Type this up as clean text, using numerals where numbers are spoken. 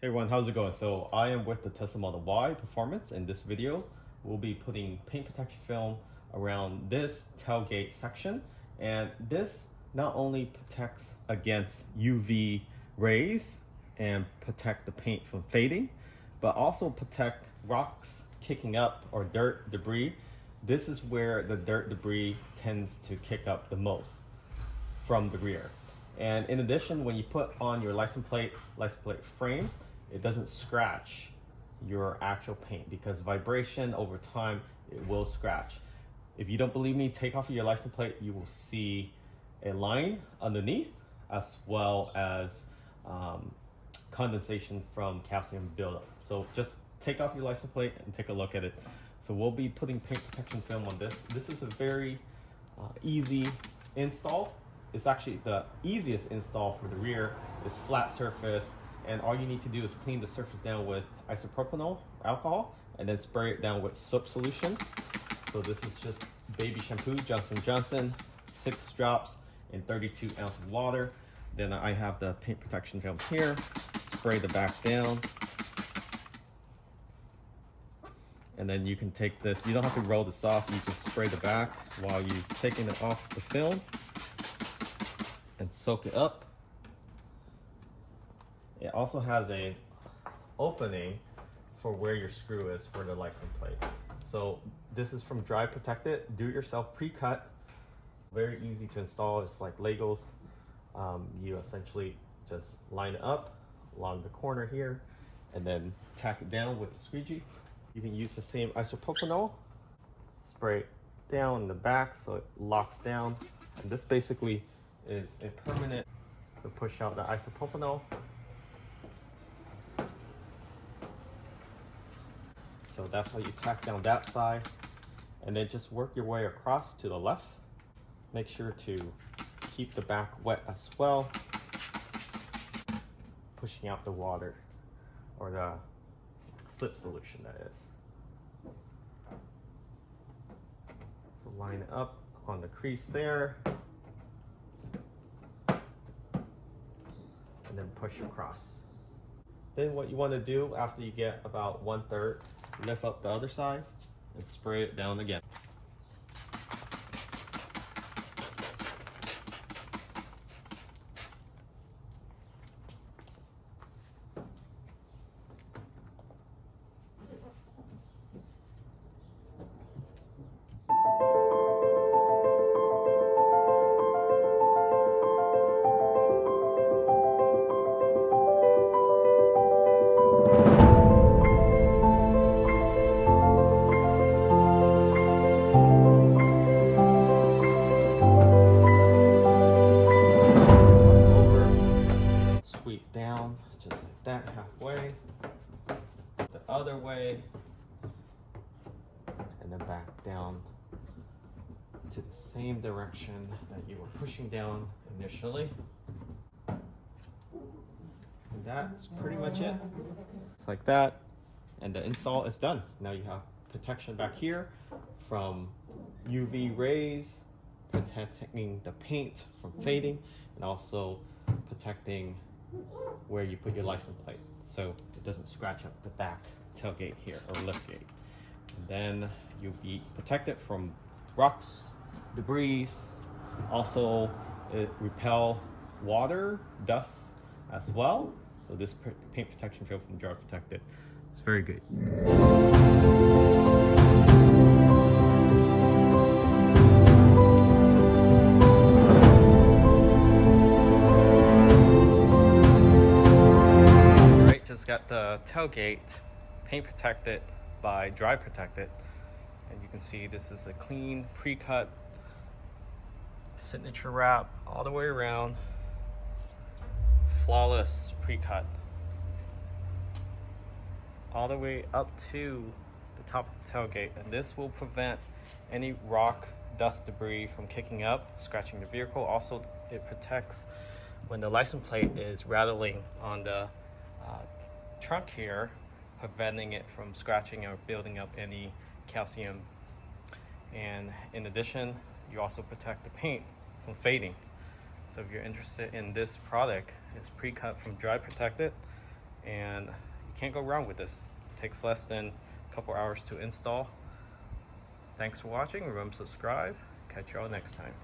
Hey everyone, how's it going? So I am with the Tesla Model Y Performance. In this video, we'll be putting paint protection film around this tailgate section. And this not only protects against UV rays and protect the paint from fading, but also protect rocks kicking up or dirt debris. This is where the dirt debris tends to kick up the most from the rear. And in addition, when you put on your license plate frame, it doesn't scratch your actual paint because vibration over time, it will scratch. If you don't believe me, take off your license plate, you will see a line underneath as well as condensation from calcium buildup. So just take off your license plate and take a look at it. So we'll be putting paint protection film on this. This is a very easy install. It's actually the easiest install for the rear. It's flat surface, and all you need to do is clean the surface down with isopropyl alcohol and then spray it down with soap solution. So this is just baby shampoo, Johnson & Johnson, 6 drops in 32 ounces of water. Then I have the paint protection film here. Spray the back down. And then you can take this, you don't have to roll this off, you just spray the back while you're taking it off the film and soak it up. It also has a opening for where your screw is for the license plate. So this is from Dry Protected, do-it-yourself pre-cut, very easy to install. It's like Legos. You essentially just line it up along the corner here and then tack it down with the squeegee. You can use the same isopropanol, spray it down in the back so it locks down. And this basically is a permanent to push out the isopropanol. So that's how you tack down that side. And then just work your way across to the left. Make sure to keep the back wet as well. Pushing out the water or the slip solution, that is. So line it up on the crease there. And then push across. Then what you want to do after you get about 1/3, lift up the other side and spray it down again. Down just like that, halfway, the other way, and then back down to the same direction that you were pushing down initially. And that's pretty much it. It's like that, and the install is done. Now you have protection back here from UV rays, protecting the paint from fading, and also protecting where you put your license plate so it doesn't scratch up the back tailgate here or lift gate. And then you'll be protected from rocks, debris. Also, it repel water, dust as well. So this paint protection film from Dry Protected, it's very good. Just got the tailgate paint protected by Dry Protected, and you can see this is a clean pre-cut signature wrap all the way around, flawless pre-cut all the way up to the top of the tailgate, and this will prevent any rock, dust, debris from kicking up, scratching the vehicle. Also, it protects when the license plate is rattling on the trunk here, preventing it from scratching or building up any calcium. And in addition, you also protect the paint from fading. So if you're interested in this product, it's pre-cut from Dry Protected, and you can't go wrong with this. It takes less than a couple hours to install. Thanks for watching. Remember to subscribe. Catch you all next time.